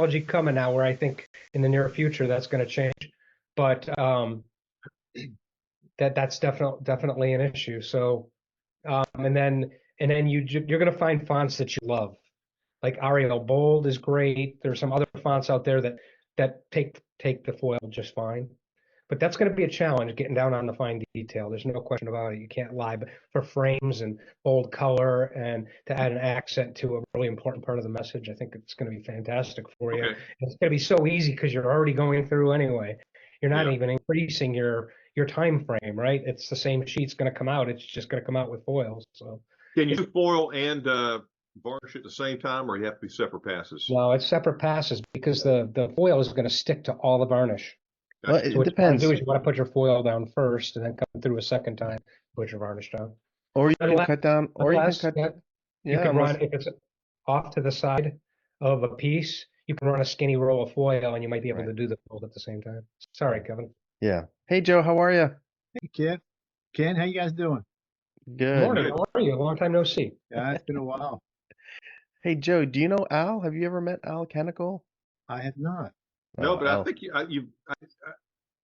technology coming now where I think in the near future that's going to change. But that's definitely an issue. So and then you're going to find fonts that you love. Like Arial Bold is great. There's some other fonts out there that take the foil just fine. But that's going to be a challenge getting down on the fine detail. There's no question about it. You can't lie. But for frames and bold color and to add an accent to a really important part of the message, I think it's going to be fantastic for you. Okay. It's going to be so easy because you're already going through anyway. You're not Yeah. even increasing your time frame, right? It's the same sheet's going to come out. It's just going to come out with foils. So Can you do foil and varnish at the same time, or you have to be separate passes? no, it's separate passes because the foil is going to stick to all the varnish. Well, Gotcha. it So what you want depends. to do is you want to put your foil down first and then come through a second time, put your varnish down. Or you can Unless- cut down, or you can Unless cut. you Yeah, can unless, run, if it's off to the side of a piece, you can run a skinny roll of foil and you might be able Right. to do the fold at the same time. Sorry, Kevin. yeah. Hey, Joe, how are you? Hey, Kev. Ken, how you guys doing? Good. Morning, Good. how are you? Long time no see. Yeah, it's been a while. Hey, Joe, do you know Al? Have you ever met Al Canical? I have not. No, but I Al. think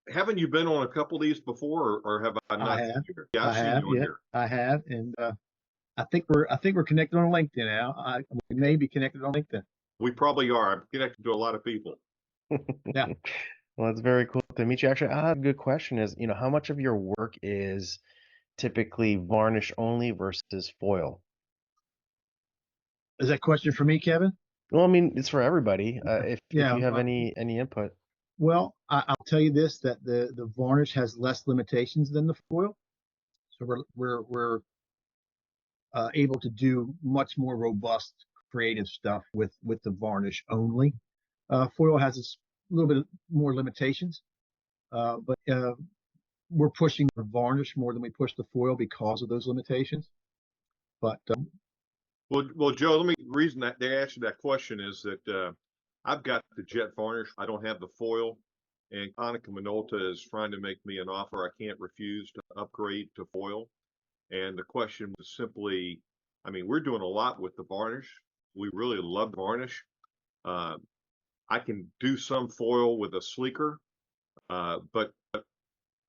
haven't you been on a couple of these before, or have I not? I have. Yeah, I've seen you on yeah, here. I have, and I think we're connected on LinkedIn now. We may be connected on LinkedIn. We probably are. I'm connected to a lot of people. Yeah. Well, it's very cool to meet you. Actually, I have a good question is, how much of your work is typically varnish only versus foil? Is that a question for me, Kevin? Well, I mean, it's for everybody. If Yeah, you have any input. Well, I'll tell you this: that the varnish has less limitations than the foil, so we're able to do much more robust, creative stuff with the varnish only. Foil has a little bit more limitations, but we're pushing the varnish more than we push the foil because of those limitations. But Well, Joe, the reason that they asked you that question is that I've got the jet varnish. I don't have the foil, and Konica Minolta is trying to make me an offer I can't refuse to upgrade to foil. And the question was simply, I mean, we're doing a lot with the varnish. We really love varnish. I can do some foil with a sleeker, but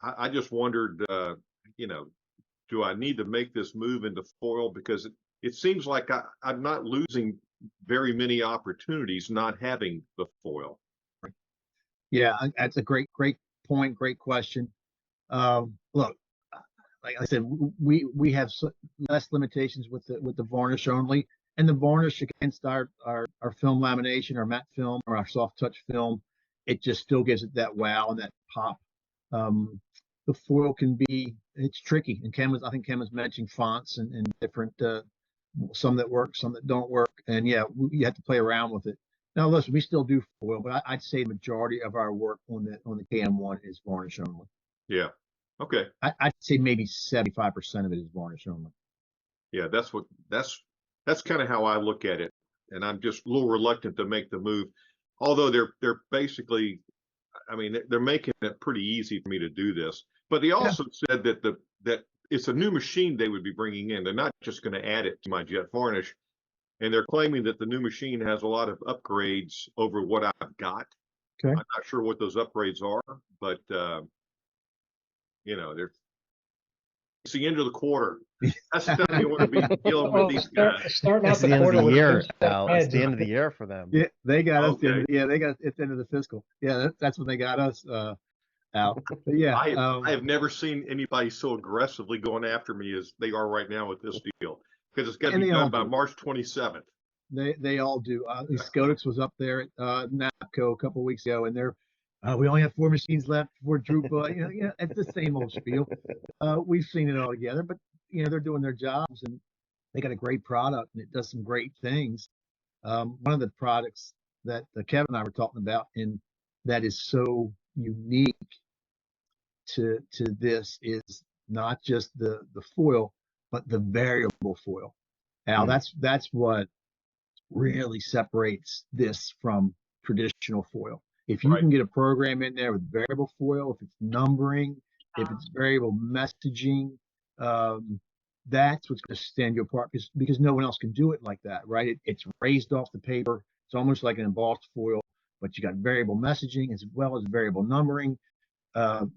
I just wondered, do I need to make this move into foil? Because it seems like I'm not losing very many opportunities not having the foil. yeah, that's a great point, great question. Look, like I said, we have less limitations with the varnish only, and the varnish against our film lamination, our matte film, or our soft touch film, it just still gives it that wow and that pop. The foil can be, it's tricky, and I think Ken was mentioning fonts and different, some that work, some that don't work, and yeah, you have to play around with it. Now, listen, we still do foil, but I'd say the majority of our work on the KM1 is varnish only. Yeah. Okay. I'd say maybe 75% of it is varnish only. Yeah, that's kind of how I look at it, and I'm just a little reluctant to make the move. Although they're basically, I mean, they're making it pretty easy for me to do this. But they also said that it's a new machine they would be bringing in. They're not just going to add it to my jet varnish, and they're claiming that the new machine has a lot of upgrades over what I've got. Okay. I'm not sure what those upgrades are, but it's the end of the quarter. That's the time you want to be dealing with these guys. Starting out It's the end of quarter the with year, good Al. It's the heads. end of the year for them. Yeah, they got us. Okay. They got it's the end of the fiscal. Yeah, that's when they got us out. But yeah, I have never seen anybody so aggressively going after me as they are right now with this deal, because it's got to And be they all done by do. March 27th. They all do. Scodex was up there at NAPCO a couple of weeks ago, and we only have 4 machines left for Drupa. It's the same old spiel. We've seen it all together, but they're doing their jobs, and they got a great product, and it does some great things. One of the products that Kevin and I were talking about, and that is so unique to this, is not just the foil, but the variable foil. Now, that's what really separates this from traditional foil. If you can get a program in there with variable foil, if it's numbering, if it's variable messaging, that's what's going to stand you apart, because no one else can do it like that, right? It's raised off the paper. It's almost like an embossed foil. but you got variable messaging as well as variable numbering. The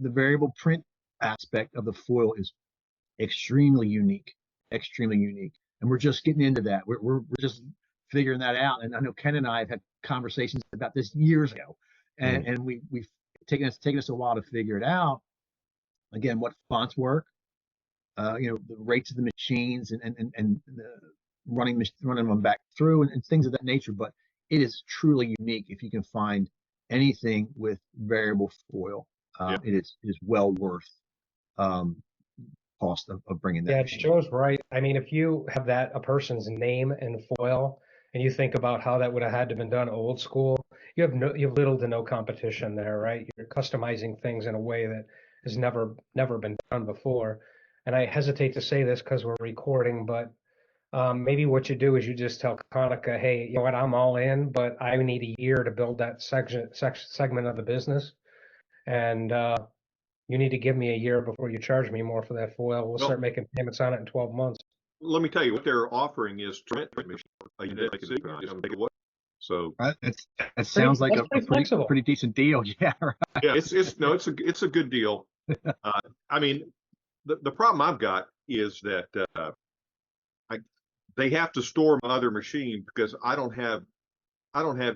variable print aspect of the foil is extremely unique, and we're just getting into that. We're just figuring that out. And I know Ken and I have had conversations about this years ago, and we've taken us a while to figure it out. Again, what fonts work, the rates of the machines, and running them back through, and things of that nature. But it is truly unique if you can find anything with variable foil. It is well worth cost of bringing that. Yeah, machine. Joe's right. I mean, if you have a person's name and foil, and you think about how that would have had to been done old school, you have little to no competition there, right? You're customizing things in a way that has never been done before. And I hesitate to say this because we're recording, but maybe what you do is you just tell Konica, hey, you know what, I'm all in, but I need a year to build that segment of the business. And you need to give me a year before you charge me more for that foil. We'll start making payments on it in 12 months. Let me tell you what they're offering is so that sounds like a pretty decent deal. Yeah, right. Yeah, it's a good deal. I mean, the problem I've got is that they have to store my other machine because I don't have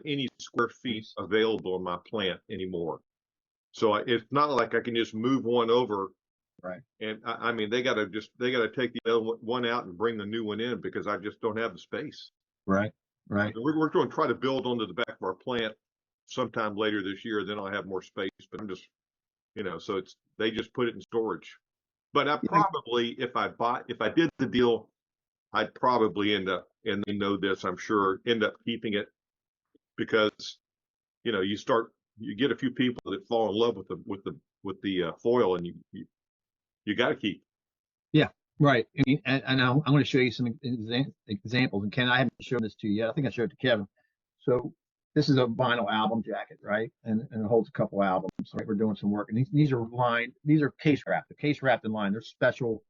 any square feet available in my plant anymore. So it's not like I can just move one over. Right. And I mean, they got to take the other one out and bring the new one in because I just don't have the space. Right. We're going to try to build onto the back of our plant sometime later this year. Then I'll have more space, but I'm just, so they just put it in storage. But I probably, if I did the deal, I'd probably end up, and they know this, I'm sure, end up keeping it because, you get a few people that fall in love with the foil, and you got to keep. Yeah, right. And I'm going to show you some examples. And Ken, I haven't shown this to you yet. I think I showed it to Kevin. So this is a vinyl album jacket, right? And it holds a couple albums. Right? We're doing some work, and these are lined. These are case wrapped. They're case wrapped and lined. They're special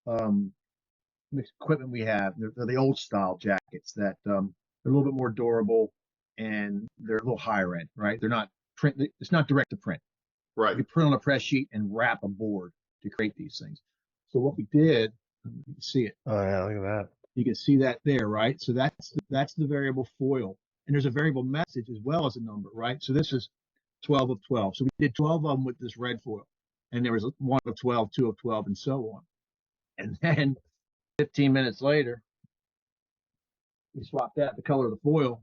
equipment we have. They're the old style jackets that they're a little bit more durable, and they're a little higher end, right? They're not print. It's not direct to print. Right. You print on a press sheet and wrap a board to create these things. So what we did, you can see it. Oh yeah, look at that. You can see that there, right? So that's the variable foil, and there's a variable message as well as a number, right? So this is 12 of 12. So we did 12 of them with this red foil, and there was 1 of 12, 2 of 12, and so on. And then 15 minutes later, we swapped out the color of the foil,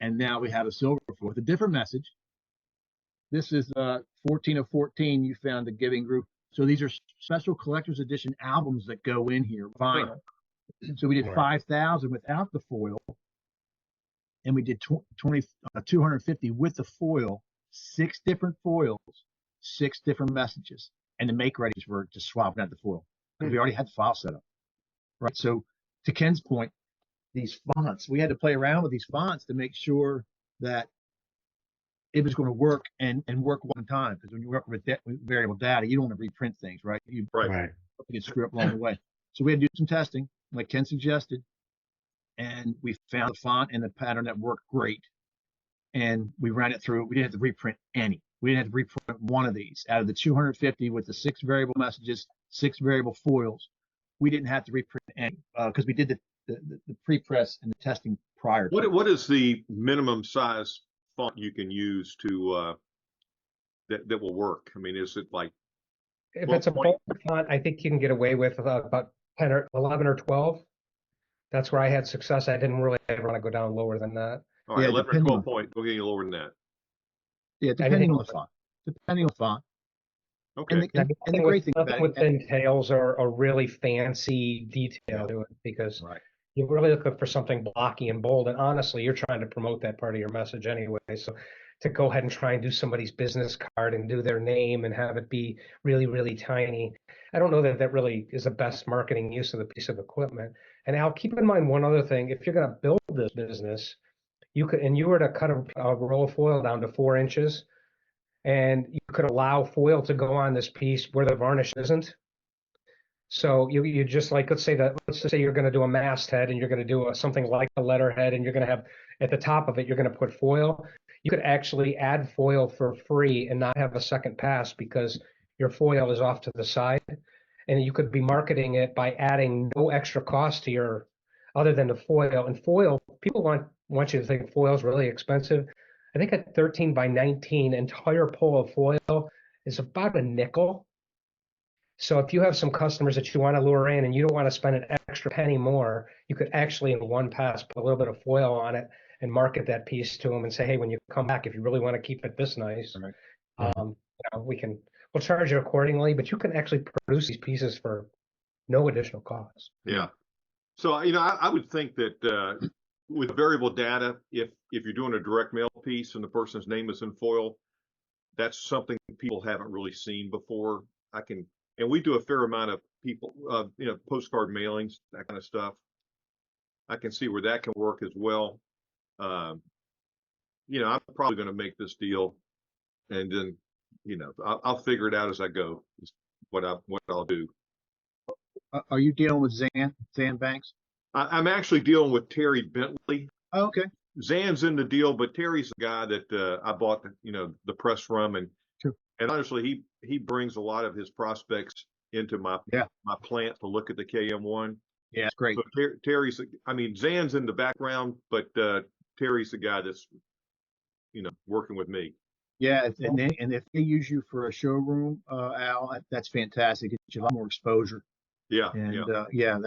and now we have a silver foil with a different message. This is 14 of 14. You found the Giving Group. So these are special collector's edition albums that go in here, vinyl. So we did 5,000 without the foil, and we did 250 with the foil. 6 different foils, 6 different messages, and the make readies were just swapping out the foil because we already had the file set up. Right. So to Ken's point, these fonts, we had to play around with these fonts to make sure that it was going to work and work one time, because when you work with variable data, you don't want to reprint things, right? You get screwed up along the way. So we had to do some testing, like Ken suggested, and we found the font and the pattern that worked great. And we ran it through. We didn't have to reprint any. We didn't have to reprint one of these out of the 250 with the 6 variable messages, 6 variable foils. We didn't have to reprint any because we did the pre-press and the testing prior. What is the minimum size font you can use to that will work? I mean, is it like if it's a bold font, I think you can get away with about 10 or 11 or 12. That's where I had success. I didn't really ever want to go down lower than that. All right, 11 or 12 point. We'll get you lower than that. Yeah, depending on the font. Okay. And the great thing about with entails or a really fancy detail to it, because you're really looking for something blocky and bold. And honestly, you're trying to promote that part of your message anyway. So to go ahead and try and do somebody's business card and do their name and have it be really, really tiny, I don't know that that really is the best marketing use of the piece of equipment. And Al, keep in mind one other thing. If you're going to build this business, you were to cut a roll of foil down to 4 inches, and you could allow foil to go on this piece where the varnish isn't. So you just like, let's just say you're going to do a masthead and you're going to do something like a letterhead, and you're going to have at the top of it, you're going to put foil. you could actually add foil for free and not have a second pass because your foil is off to the side. And you could be marketing it by adding no extra cost to your other than the foil. And foil, people want you to think foil is really expensive. I think a 13 by 19 entire pull of foil is about a nickel. So if you have some customers that you want to lure in and you don't want to spend an extra penny more, you could actually in one pass put a little bit of foil on it and market that piece to them and say, hey, when you come back, if you really want to keep it this nice, Right. we'll charge you accordingly, but you can actually produce these pieces for no additional cost. Yeah. So, I would think that with variable data, if you're doing a direct mail piece and the person's name is in foil, that's something people haven't really seen before. And we do a fair amount of people, postcard mailings, that kind of stuff. I can see where that can work as well. I'm probably going to make this deal, and then, I'll figure it out as I go. Is what I'll do. Are you dealing with Zan Banks? I'm actually dealing with Terry Bentley. Oh, okay. Zan's in the deal, but Terry's the guy that I bought the press from, and Sure. And honestly, he brings a lot of his prospects into my plant to look at the KM1. Yeah, it's great. So Terry's, Zan's in the background, but Terry's the guy that's working with me. Yeah, and if they use you for a showroom, Al, that's fantastic. It gets you a lot more exposure. Yeah, And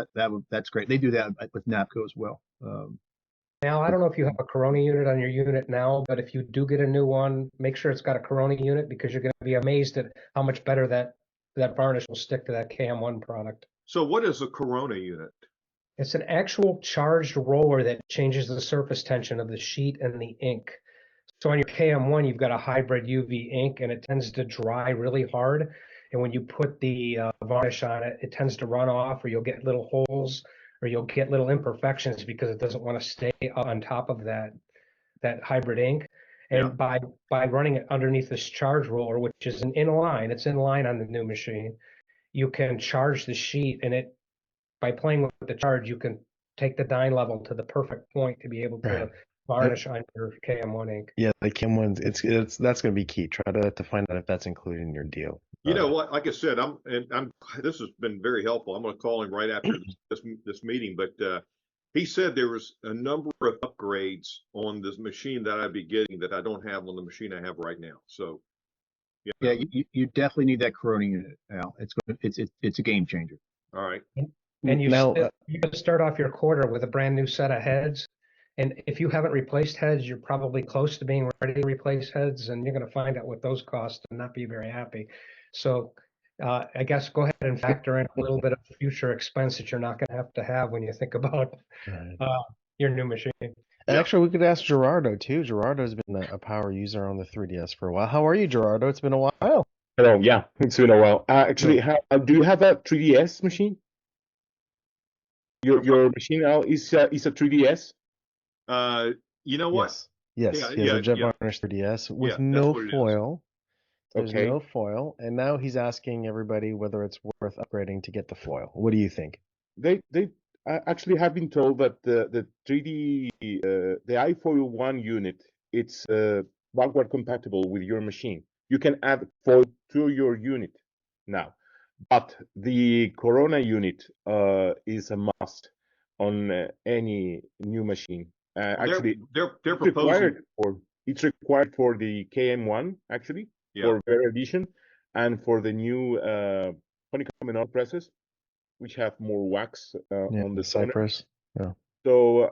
that's great. They do that with NAPCO as well. Now, I don't know if you have a Corona unit on your unit now, but if you do get a new one, make sure it's got a Corona unit because you're going to be amazed at how much better that varnish will stick to that KM1 product. So what is a Corona unit? It's an actual charged roller that changes the surface tension of the sheet and the ink. So on your KM1, you've got a hybrid UV ink and it tends to dry really hard. And when you put the varnish on it, it tends to run off or you'll get little holes or you'll get little imperfections because it doesn't want to stay on top of that hybrid ink. And by running it underneath this charge roller, which is it's in line on the new machine, you can charge the sheet and by playing with the charge, you can take the dye level to the perfect point to be able to varnish on your KM1 ink. Yeah, the KM1, that's going to be key. Try to find out if that's included in your deal. You know what? Like I said, this has been very helpful. I'm going to call him right after this meeting, but he said there was a number of upgrades on this machine that I'd be getting that I don't have on the machine I have right now. So, yeah, you definitely need that Corona unit, Al. It's a game changer. All right. And you can start off your quarter with a brand new set of heads. And if you haven't replaced heads, you're probably close to being ready to replace heads, and you're going to find out what those cost and not be very happy. So I guess go ahead and factor in a little bit of future expense that you're not going to have when you think about your new machine. And actually, we could ask Gerardo too. Gerardo's been a power user on the 3DS for a while. How are you, Gerardo? It's been a while. Hello, yeah, it's been a while. Actually, do you have a 3DS machine? Your machine now is a 3DS? You know what? Yes, he has a JETforce 3DS with no foil. There's no foil, and now he's asking everybody whether it's worth upgrading to get the foil. What do you think? They actually have been told that the 3D the iFoil 1 unit, it's backward compatible with your machine. You can add foil to your unit now, but the Corona unit is a must on any new machine. Actually, they're proposing it's required for the KM1 actually. For their edition and for the new honeycomb and all presses, which have more wax on the cypress. Yeah. So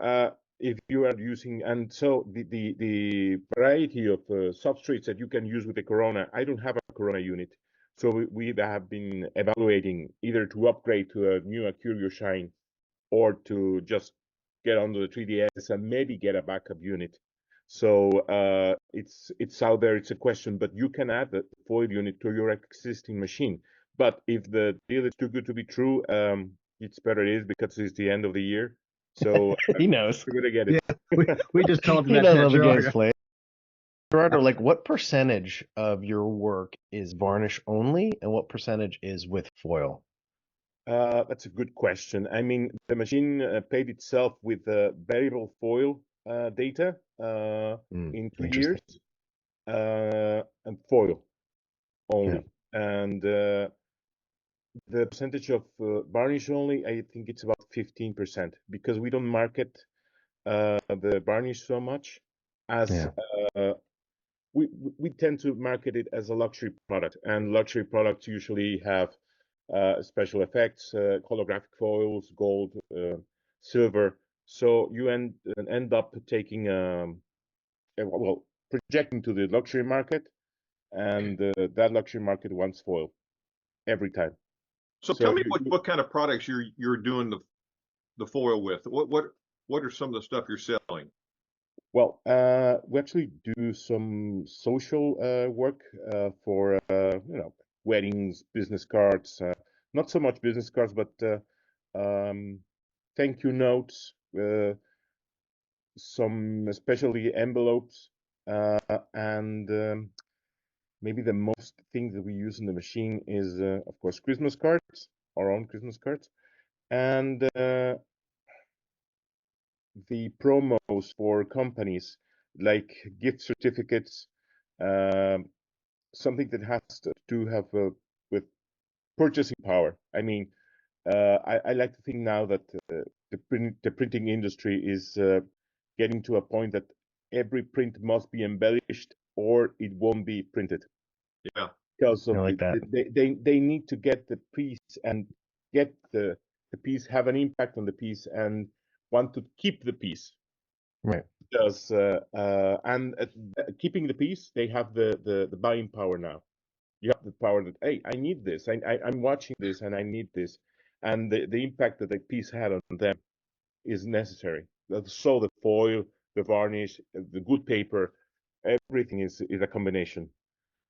if you are using, and so the variety of substrates that you can use with the Corona, I don't have a Corona unit, so we have been evaluating either to upgrade to a new Acurio Shine or to just get onto the 3DS and maybe get a backup unit. So it's out there. It's a question, but you can add the foil unit to your existing machine. But if the deal is too good to be true, it's better it is because it's the end of the year. So he knows. We're gonna get it. Yeah, we just told him he knows how the Gerardo. game's played. Gerardo, like what percentage of your work is varnish only, and what percentage is with foil? That's a good question. I mean, the machine paid itself with variable foil data in 2 Interesting. years, and foil only. And the percentage of varnish only, I think it's about 15%, because we don't market the varnish so much as we tend to market it as a luxury product, and luxury products usually have special effects, holographic foils, gold, silver. So you end up taking well, projecting to the luxury market, and that luxury market wants foil every time. So tell me what kind of products you're doing the foil with. What are some of the stuff you're selling? Well, we actually do some social work for weddings, business cards. Not so much business cards, but thank you notes, some especially envelopes, and maybe the most thing that we use in the machine is, of course, Christmas cards, our own Christmas cards, and the promos for companies like gift certificates, something that has to have with purchasing power. I mean, I like to think now that the printing industry is getting to a point that every print must be embellished or it won't be printed. Yeah, because of I like that. they need to get the piece and get the piece, have an impact on the piece, and want to keep the piece. Right. Because and keeping the piece, they have the buying power now. You have the power that, hey, I need this. I'm watching this and I need this, and the impact that the piece had on them is necessary. So the foil, the varnish, the good paper, everything is a combination.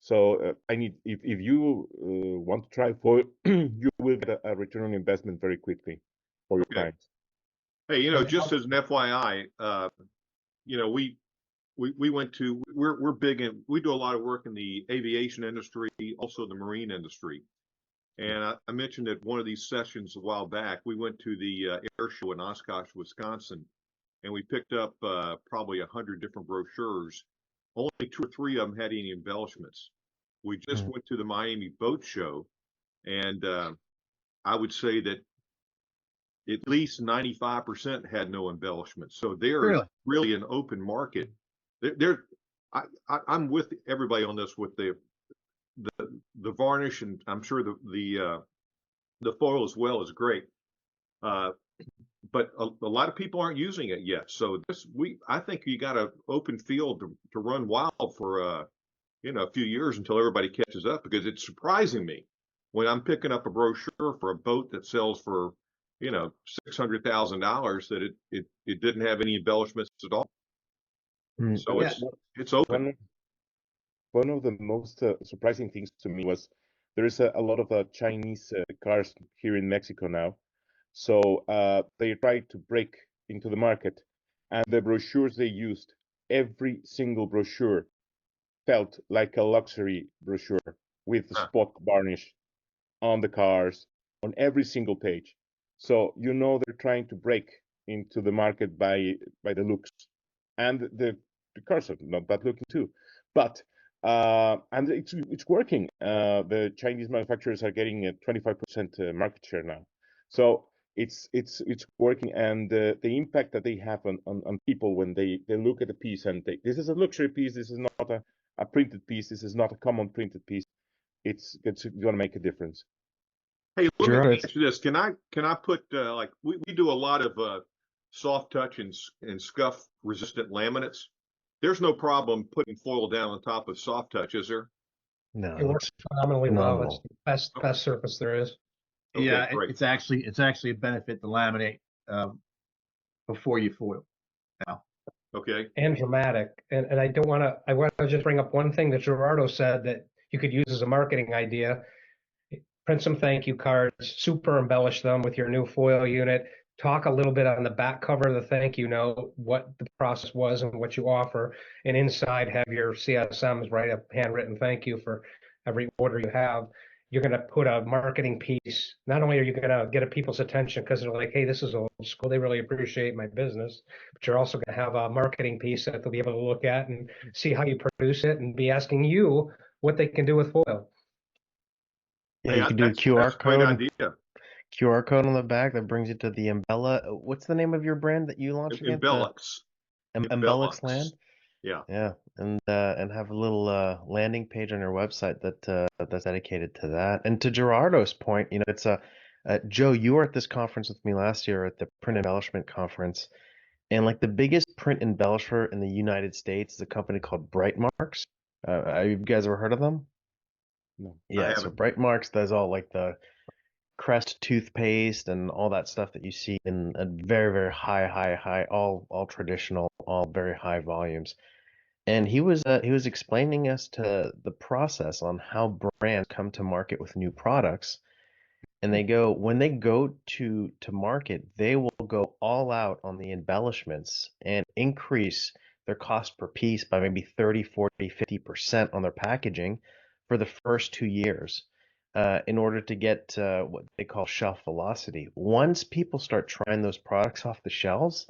So I need, if you want to try foil, you will get a return on investment very quickly for your clients. Hey, just as an FYI, we went to, we're big in, we do a lot of work in the aviation industry, also the marine industry. And I mentioned at one of these sessions a while back, we went to the air show in Oshkosh, Wisconsin, and we picked up probably 100 different brochures. Only 2 or 3 of them had any embellishments. We just went to the Miami Boat Show, and I would say that at least 95% had no embellishments. So they're really an open market. I'm with everybody on this with the varnish, and I'm sure the foil as well is great. But a lot of people aren't using it yet. So I think you got an open field to run wild for a few years until everybody catches up, because it's surprising me when I'm picking up a brochure for a boat that sells for $600,000 that it didn't have any embellishments at all. So it's open. One of the most surprising things to me was there is a lot of Chinese cars here in Mexico now. So they tried to break into the market, and the brochures they used, every single brochure felt like a luxury brochure with spot varnish on the cars on every single page. So they're trying to break into the market by the looks, and the cars are not bad looking too, but and it's working. The Chinese manufacturers are getting a 25% market share now, so it's working, and the impact that they have on people when they look at the piece and this is a luxury piece, this is not a printed piece, this is not a common printed piece. It's going to make a difference. Hey, let me ask you this: Can I put like we do a lot of soft touch and scuff resistant laminates? There's no problem putting foil down on top of soft touch, is there? No, it works phenomenally well. It's the best surface there is. Okay, yeah, it's actually a benefit to laminate before you foil now. Okay. And dramatic. And I want to just bring up one thing that Gerardo said that you could use as a marketing idea. Print some thank you cards, super embellish them with your new foil unit. Talk a little bit on the back cover of the thank you note, what the process was and what you offer. And inside have your CSMs write a handwritten thank you for every order you have. you're going to put a marketing piece. Not only are you going to get people's attention because they're like, hey, this is old school, they really appreciate my business, but you're also going to have a marketing piece that they'll be able to look at and see how you produce it and be asking you what they can do with foil. Yeah, Hey, you can do a that's QR a great code. idea. QR code on the back that brings you to the What's the name of your brand that you launched again? Embellix. Embellix Land. Yeah. Yeah, and have a little landing page on your website that's dedicated to that. And to Gerardo's point, you know, it's Joe, you were at this conference with me last year at the Print Embellishment Conference, and like the biggest print embellisher in the United States is a company called Brightmarks. Have you guys ever heard of them? No. Yeah, so Brightmarks does all like the Crest toothpaste and all that stuff that you see in a very, very high, all traditional, all very high volumes. And he was explaining us to the process on how brands come to market with new products. And when they go to market, they will go all out on the embellishments and increase their cost per piece by maybe 30, 40, 50% on their packaging for the first 2 years, in order to get what they call shelf velocity. Once people start trying those products off the shelves,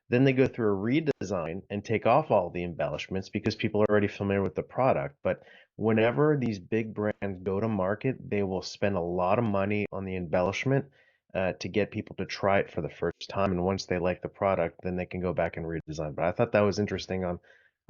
then they go through a redesign and take off all the embellishments because people are already familiar with the product. But whenever these big brands go to market, they will spend a lot of money on the embellishment to get people to try it for the first time. And once they like the product, then they can go back and redesign. But I thought that was interesting on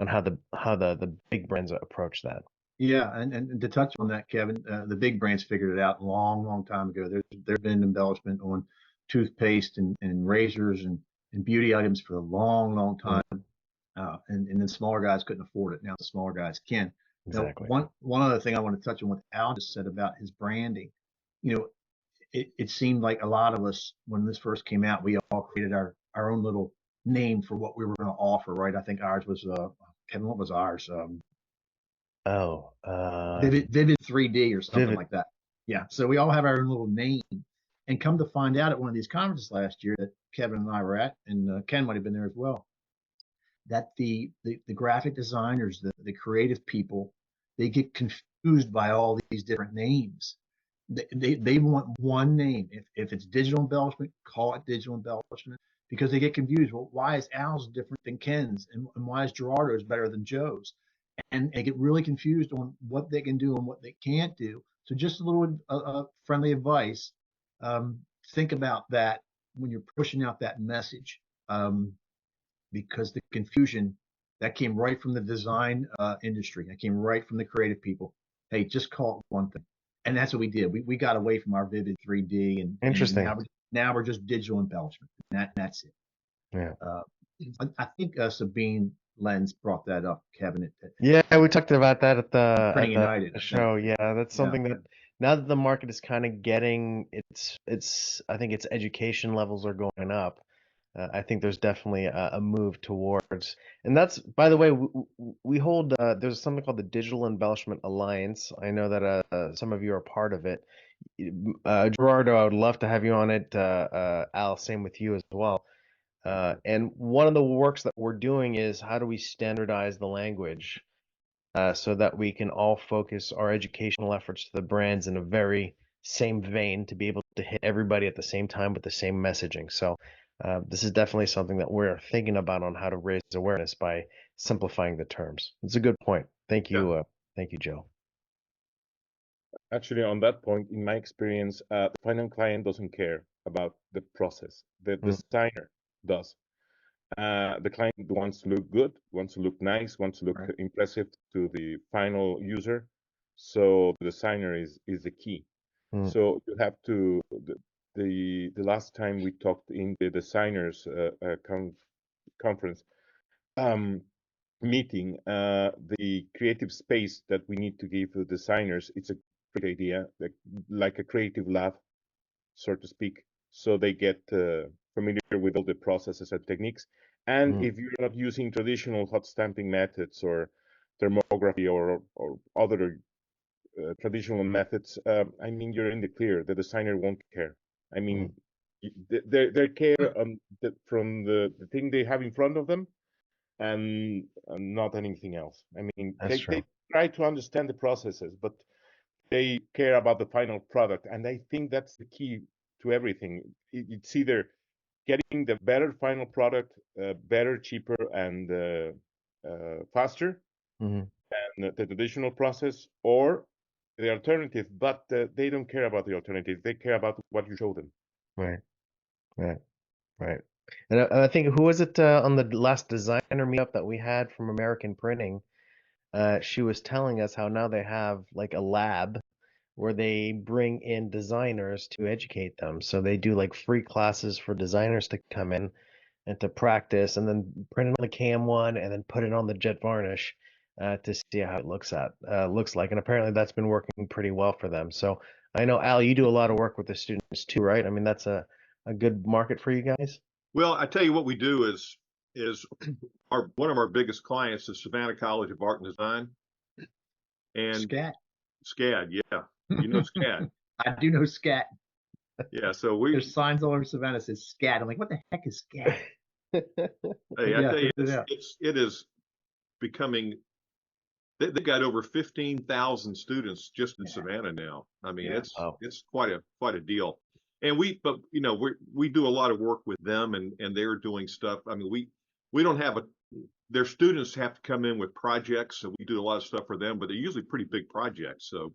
how the big brands approach that. Yeah, and to touch on that, Kevin, the big brands figured it out a long time ago. There's been embellishment on toothpaste and razors and beauty items for a long time. And the smaller guys couldn't afford it. Now the smaller guys can. Exactly. Now, one other thing I want to touch on what Al just said about his branding. You know, it seemed like a lot of us, when this first came out, we all created our own little name for what we were going to offer, right? I think ours was Kevin, what was ours? Vivid 3D or something like that. Yeah. So we all have our own little name. And come to find out at one of these conferences last year that Kevin and I were at, and Ken might have been there as well, that the graphic designers, the creative people, they get confused by all these different names. They want one name. If it's digital embellishment, call it digital embellishment, because they get confused. Well, why is Al's different than Ken's, and why is Gerardo's better than Joe's? And they get really confused on what they can do and what they can't do. So just a little friendly advice. Think about that when you're pushing out that message, because the confusion that came right from the design industry. That came right from the creative people. Hey, just call it one thing. And that's what we did. We got away from our vivid 3D and Interesting. Now we're just digital embellishment. That's it. Yeah. I think Sabine Lenz brought that up, Kevin. Yeah, we talked about that at Printing the United show. Yeah, that's something that now that the market is kind of getting I think its education levels are going up. I think there's definitely a move towards, and that's, by the way, we hold, there's something called the Digital Embellishment Alliance. I know that some of you are part of it. Gerardo, I would love to have you on it. Al, same with you as well. And one of the works that we're doing is how do we standardize the language so that we can all focus our educational efforts to the brands in a very same vein to be able to hit everybody at the same time with the same messaging. So this is definitely something that we're thinking about on how to raise awareness by simplifying the terms. It's a good point. Thank you, Joe. Actually, on that point, in my experience, the final client doesn't care about the process. The designer does. The client wants to look good, wants to look nice, wants to look impressive to the final user. So the designer is the key. So you have to, the last time we talked in the designers conference meeting, the creative space that we need to give the designers, it's a great idea, like a creative lab, so to speak, so they get familiar with all the processes and techniques. And if you're not using traditional hot stamping methods or thermography or other traditional methods, I mean, you're in the clear. The designer won't care. I mean, they care from the thing they have in front of them, and not anything else. I mean, they try to understand the processes, but they care about the final product, and I think that's the key to everything. It's either getting the better final product, better, cheaper, and faster Hmm. than the traditional process, or the alternative. But they don't care about the alternative. They care about what you show them. Right, right, right. And I think who was it on the last designer meetup that we had from American Printing? She was telling us how now they have like a lab where they bring in designers to educate them. So they do like free classes for designers to come in and to practice, and then print it on the cam one, and then put it on the jet varnish to see how it looks like. And apparently that's been working pretty well for them. So I know Al, you do a lot of work with the students too, right? I mean, that's a good market for you guys. Well, I tell you what we do is one of our biggest clients is Savannah College of Art and Design and Scat. SCAD. Yeah, you know SCAD. I do know scat. Yeah, so we There's signs all over Savannah that says scat. I'm like, what the heck is scat? hey, I Yeah, tell you, yeah. it is becoming. They've got over 15,000 students just in Savannah now. I mean, Yeah. it's quite a deal. And but you know, we do a lot of work with them, and they're doing stuff. I mean, we don't have their students have to come in with projects, so we do a lot of stuff for them, but they're usually pretty big projects. So,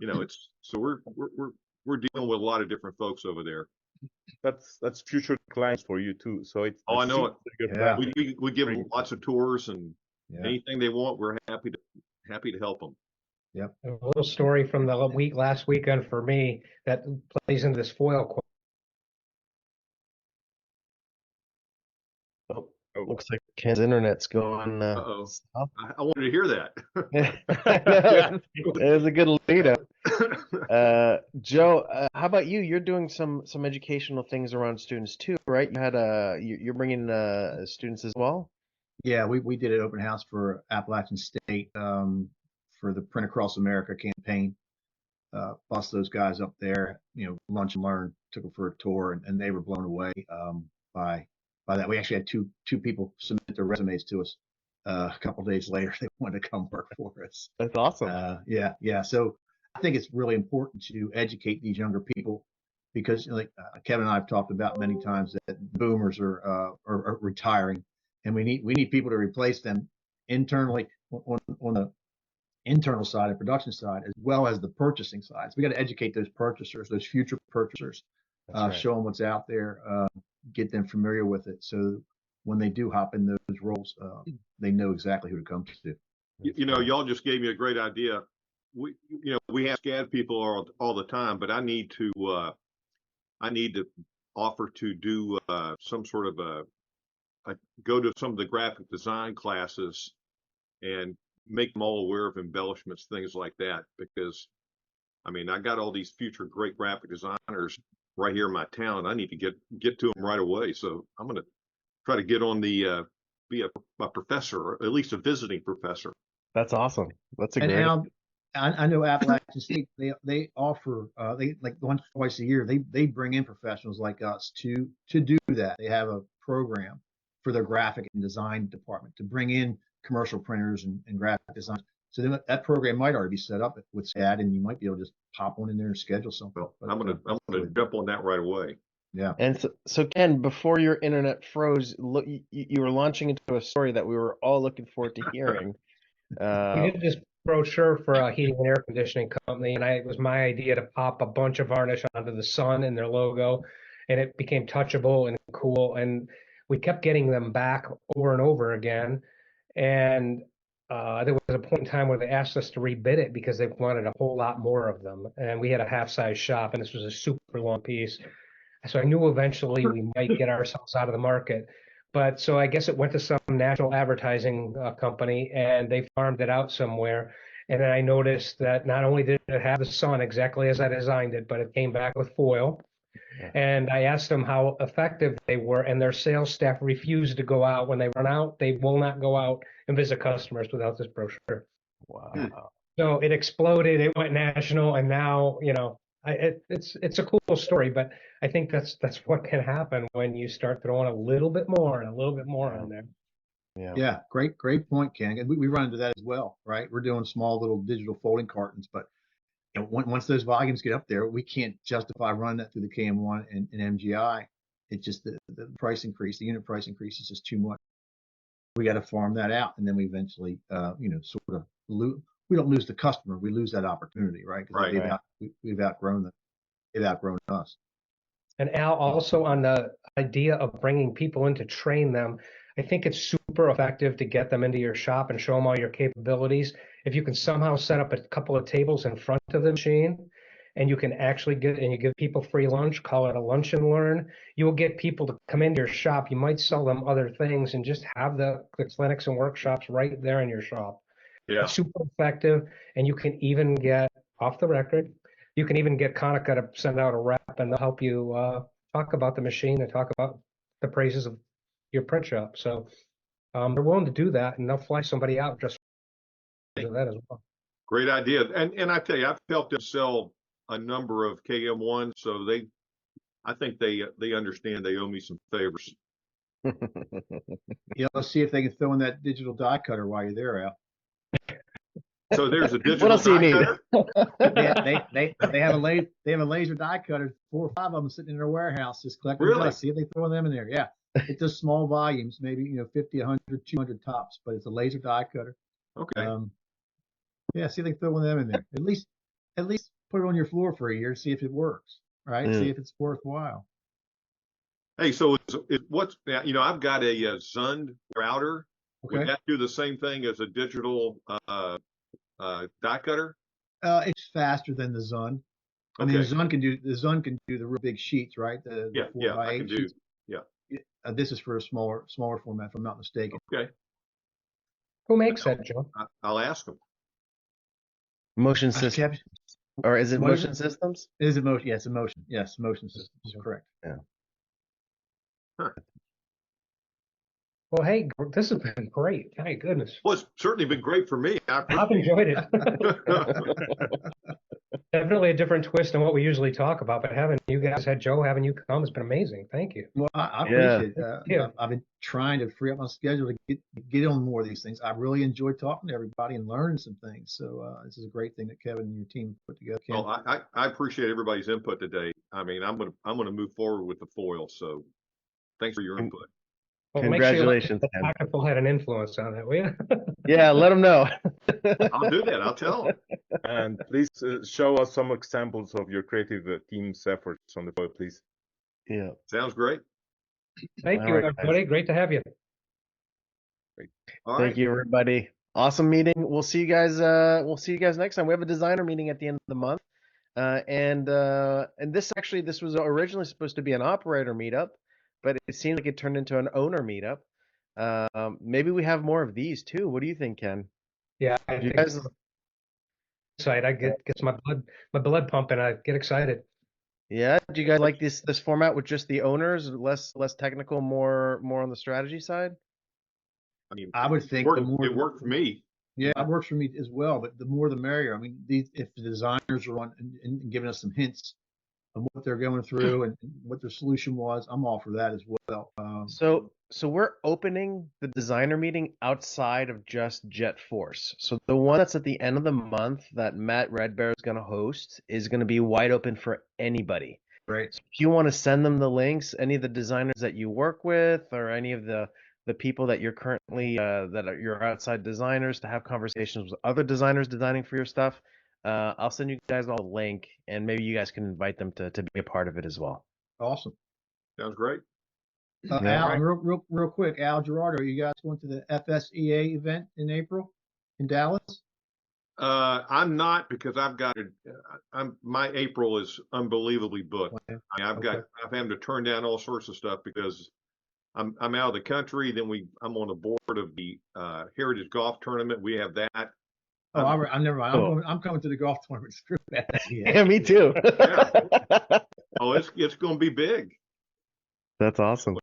you know, we're dealing with a lot of different folks over there. That's future clients for you too. So it's Oh, I know it. Yeah. We give them lots of tours and Yeah. anything they want. We're happy to help them. Yep. A little story from the last weekend for me that plays into this foil quote. Oh, Oh, looks like Ken's internet's going Uh-oh. south. I wanted to hear that. I know, it was a good lead up. Joe, how about you? You're doing some educational things around students too, right? You had you're bringing students as well. Yeah, we did an open house for Appalachian State for the Print Across America campaign. Bust those guys up there, lunch and learn, took them for a tour, and they were blown away by that. We actually had two people submit their resumes to us a couple days later. They wanted to come work for us. That's awesome. Yeah. So I think it's really important to educate these younger people because, like Kevin and I have talked about many times, that boomers are retiring, and we need people to replace them internally on the internal side and production side, as well as the purchasing side. So we got to educate those purchasers, those future purchasers, That's right. show them what's out there, get them familiar with it, so when they do hop in those roles, they know exactly who to come to. You know, y'all just gave me a great idea. We have SCAD people all the time, but I need to offer to do some sort of go to some of the graphic design classes and make them all aware of embellishments, things like that. Because I mean, I got all these future great graphic designers right here in my town. I need to get to them right away. So I'm going to try to get on the be a professor, or at least a visiting professor. That's awesome. That's a And great. Al, I know Appalachian State, they offer they like once or twice a year they bring in professionals like us to do that. They have a program for their graphic and design department to bring in commercial printers and graphic designers. So then that program might already be set up with SCAD, and you might be able to just pop one in there and schedule something. Well, But, I'm gonna jump on that right away. yeah. And so Ken, before your internet froze, look, you were launching into a story that we were all looking forward to hearing. We did this brochure for a heating and air conditioning company, and it was my idea to pop a bunch of varnish onto the sun and their logo, and it became touchable and cool. And we kept getting them back over and over again. And there was a point in time where they asked us to rebid it because they wanted a whole lot more of them. And we had a half-size shop, and this was a super long piece. So I knew eventually we might get ourselves out of the market. But so I guess it went to some national advertising company, and they farmed it out somewhere. And then I noticed that not only did it have the sun exactly as I designed it, but it came back with foil. Yeah. And I asked them how effective they were, and their sales staff refused to go out. When they run out, they will not go out and visit customers without this brochure. Wow. So it exploded, it went national, and now, it's a cool story, but I think that's what can happen when you start throwing a little bit more and a little bit more Yeah. on there. Yeah. Yeah, great point, Ken. And we run into that as well, right? We're doing small little digital folding cartons, but And once those volumes get up there, we can't justify running that through the KM1 and MGI. It's just the price increase, the unit price increase is just too much. We got to farm that out, and then we eventually, sort of lose. We don't lose the customer, we lose that opportunity, right? Because we've outgrown them. They've outgrown us. And Al, also on the idea of bringing people in to train them, I think it's super effective to get them into your shop and show them all your capabilities. If you can somehow set up a couple of tables in front of the machine and you can actually you give people free lunch, call it a lunch and learn, you will get people to come into your shop. You might sell them other things and just have the clinics and workshops right there in your shop. Yeah. It's super effective. And you can even get off the record. You can even get Konica to send out a rep and they'll help you talk about the machine and talk about the praises of your print shop. So they're willing to do that and they'll fly somebody out just for that as well. Great idea. And I tell you, I've helped them sell a number of KM1, so I think they understand they owe me some favors. Let's see if they can throw in that digital die cutter while you're there, Al. So there's a What digital else do you die need? cutter? They have a laser die cutter, 4 or 5 of them sitting in their warehouse just collecting Really? dust. See if they throw them in there. Yeah, it's just small volumes, maybe 50, 100, 200 tops, but it's a laser die cutter. Okay. Yeah, see if they can throw one of them in there. At least put it on your floor for a year, see if it works. Right? See if it's worthwhile. Hey, so what's now? I've got a Zund router. Okay. Would that do the same thing as a digital die cutter? It's faster than the Zund. I mean, Okay. the Zund can do the real big sheets, right? The 4x8 sheets. This is for a smaller format, if I'm not mistaken. Okay. Who makes that, Joe? I'll ask them. Motion systems, or is it Motion Systems? It is a motion. Yes, Motion. Yes, Motion Systems. Correct. Yeah. Huh. Well, hey, this has been great. My goodness. Well, it's certainly been great for me. I've enjoyed it. Definitely a different twist than what we usually talk about, but having you come has been amazing. Thank you. Well, I appreciate it. I've been trying to free up my schedule to get on more of these things. I really enjoyed talking to everybody and learning some things. So this is a great thing that Kevin and your team put together. Ken. Well, I appreciate everybody's input today. I mean, I'm gonna move forward with the foil. So thanks for your input. Well, Congratulations, make sure the technical had an influence on it, will you? Yeah, let them know. I'll do that. I'll tell them. And please show us some examples of your creative team's efforts on the foil, please. Yeah. Sounds great. Thank All you, right, everybody. guys. Great to have you. All Thank right. you, everybody. Awesome meeting. We'll see you guys. We'll see you guys next time. We have a designer meeting at the end of the month, and this was originally supposed to be an operator meetup, but it seemed like it turned into an owner meetup. Maybe we have more of these too. What do you think, Ken? Yeah, I You think guys, excited. I gets my blood pumping. I get excited. yeah. Do you guys like this format with just the owners, less technical, more on the strategy side? I mean, I would think it worked for me. Yeah, it works for me as well. But the more the merrier. I mean, if the designers are on and giving us some hints of what they're going through and what their solution was, I'm all for that as well. So we're opening the designer meeting outside of just JETforce. So the one that's at the end of the month that Matt Redbear is going to host is going to be wide open for anybody. Right. So if you want to send them the links, any of the designers that you work with, or any of the people that you're currently your outside designers, to have conversations with other designers designing for your stuff, I'll send you guys all the link, and maybe you guys can invite them to be a part of it as well. Awesome. Sounds great. Al, and real quick, Al Gerardo, are you guys going to the FSEA event in April in Dallas? I'm not, because I've got my April is unbelievably booked. Okay. I mean, I'm having to turn down all sorts of stuff because I'm out of the country. Then I'm on the board of the Heritage Golf Tournament. We have that. Oh, I'm never mind. I'm coming to the golf tournament. Screw that. Yeah, me too. Yeah. Oh, it's going to be big. That's awesome.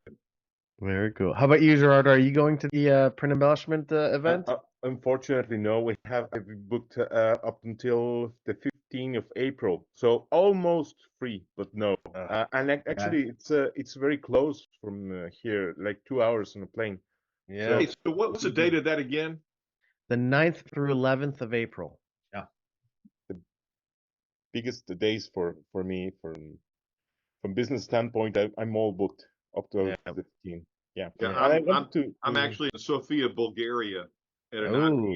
Very cool. How about you, Gerard? Are you going to the print embellishment event? Unfortunately, no. I've booked up until the 15th of April, so almost free, but no. And actually, it's very close from here, like 2 hours on a plane. Yeah. Hey, so what's the date of that again? The 9th through 11th of April. Yeah. biggest days for me from business standpoint. I'm all booked up to Yeah. the 15. Yeah. Yeah, And I wanted to. I'm actually in Sofia, Bulgaria, at an Oh,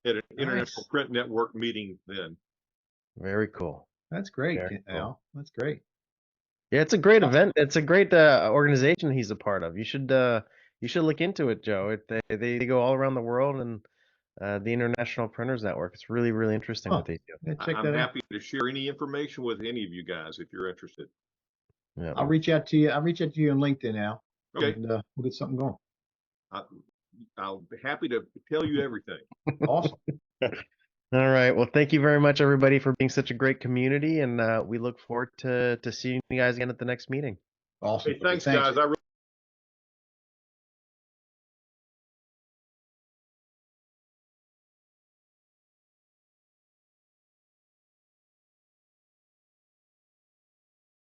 at an Nice. International Print Network meeting. Then very cool. That's great, Very cool. Al. That's great. Yeah, it's a great event. It's a great organization he's a part of. You should look into it, Joe. They go all around the world, and the International Printers Network. It's really, really interesting Huh. what they do. Yeah, check I'm that out. happy to share any information with any of you guys if you're interested. Yeah. I'll reach out to you. I'll reach out to you on LinkedIn, Al. Okay, And we'll get something going. I'll be happy to tell you everything. Awesome. All right. Well, thank you very much, everybody, for being such a great community, and we look forward to seeing you guys again at the next meeting. Awesome. Hey, thanks, guys. I really